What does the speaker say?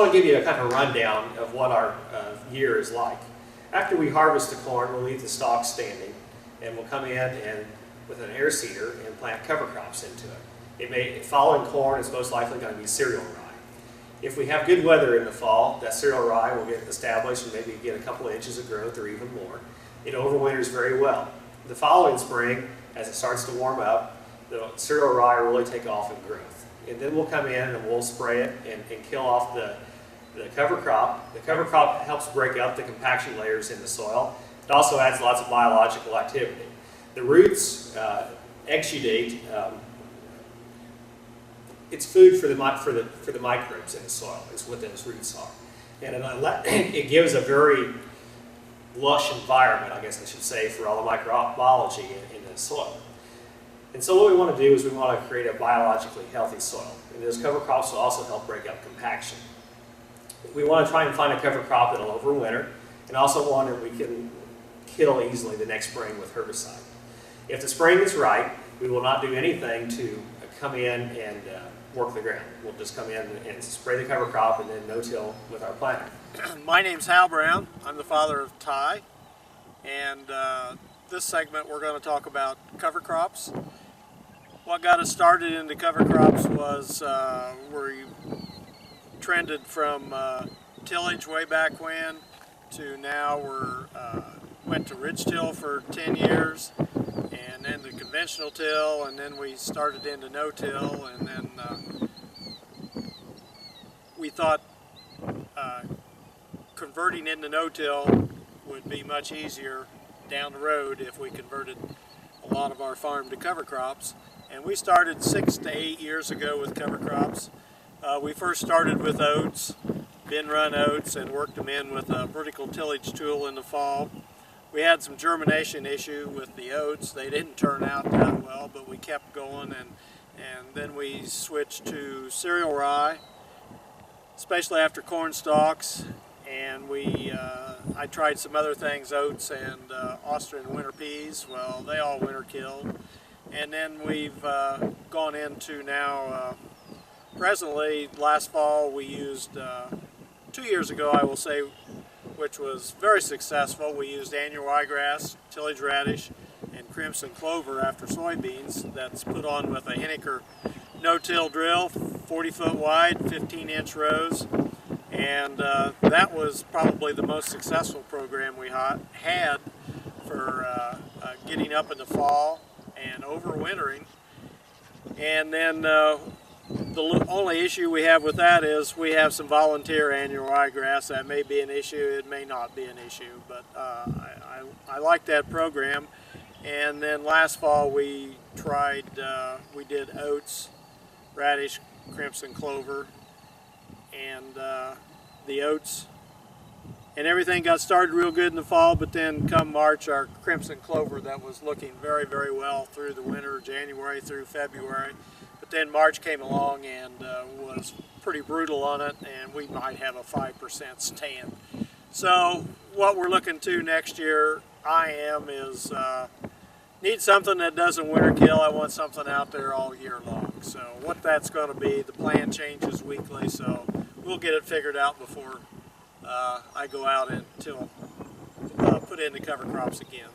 want to give you a kind of rundown of what our year is like. After we harvest the corn, we'll leave the stalks standing, and we'll come in and with an air seeder and plant cover crops into it. Following corn is most likely going to be cereal rye. If we have good weather in the fall, that cereal rye will get established and maybe get a couple of inches of growth or even more. It overwinters very well. The following spring, as it starts to warm up, the cereal rye will really take off in growth. And then we'll come in and we'll spray it and kill off the cover crop. The cover crop helps break up the compaction layers in the soil. It also adds lots of biological activity. The roots exudate. It's food for the microbes in the soil, is what those roots are. And it gives a very lush environment, I guess I should say, for all the microbiology in the soil. And so what we want to do is we want to create a biologically healthy soil. And those cover crops will also help break up compaction. We want to try and find a cover crop that will overwinter, and also one that we can kill easily the next spring with herbicide. If the spring is right, we will not do anything to come in and work the ground. We'll just come in and spray the cover crop and then no-till with our planter. My name's Hal Brown. I'm the father of Ty, and this segment we're going to talk about cover crops. What got us started into cover crops was we trended from tillage way back when to now. Went to ridge till for 10 years, and then the conventional till, and then we started into no-till, and then we thought converting into no-till would be much easier down the road if we converted a lot of our farm to cover crops. And we started 6 to 8 years ago with cover crops. We first started with oats, bin run oats, and worked them in with a vertical tillage tool in the fall. We had some germination issue with the oats. They didn't turn out that well, but we kept going, and then we switched to cereal rye, especially after corn stalks, and I tried some other things, oats and Austrian winter peas. Well, they all winter killed. And then we've gone into now, presently, last fall we used, 2 years ago I will say, which was very successful. We used annual ryegrass, tillage radish, and crimson clover after soybeans. That's put on with a Henniker no-till drill, 40-foot wide, 15-inch rows. And that was probably the most successful program we had for getting up in the fall and overwintering. And then the only issue we have with that is we have some volunteer annual ryegrass. That may be an issue, it may not be an issue, but I like that program. And then last fall we tried, we did oats, radish, crimson clover, and the oats. And everything got started real good in the fall, but then come March, our crimson clover that was looking very, very well through the winter, January through February. But then March came along and was pretty brutal on it, and we might have a 5% stand. So what we're looking to next year, is need something that doesn't winter kill. I want something out there all year long. So what that's going to be, the plan changes weekly, so we'll get it figured out before I go out and put in the cover crops again.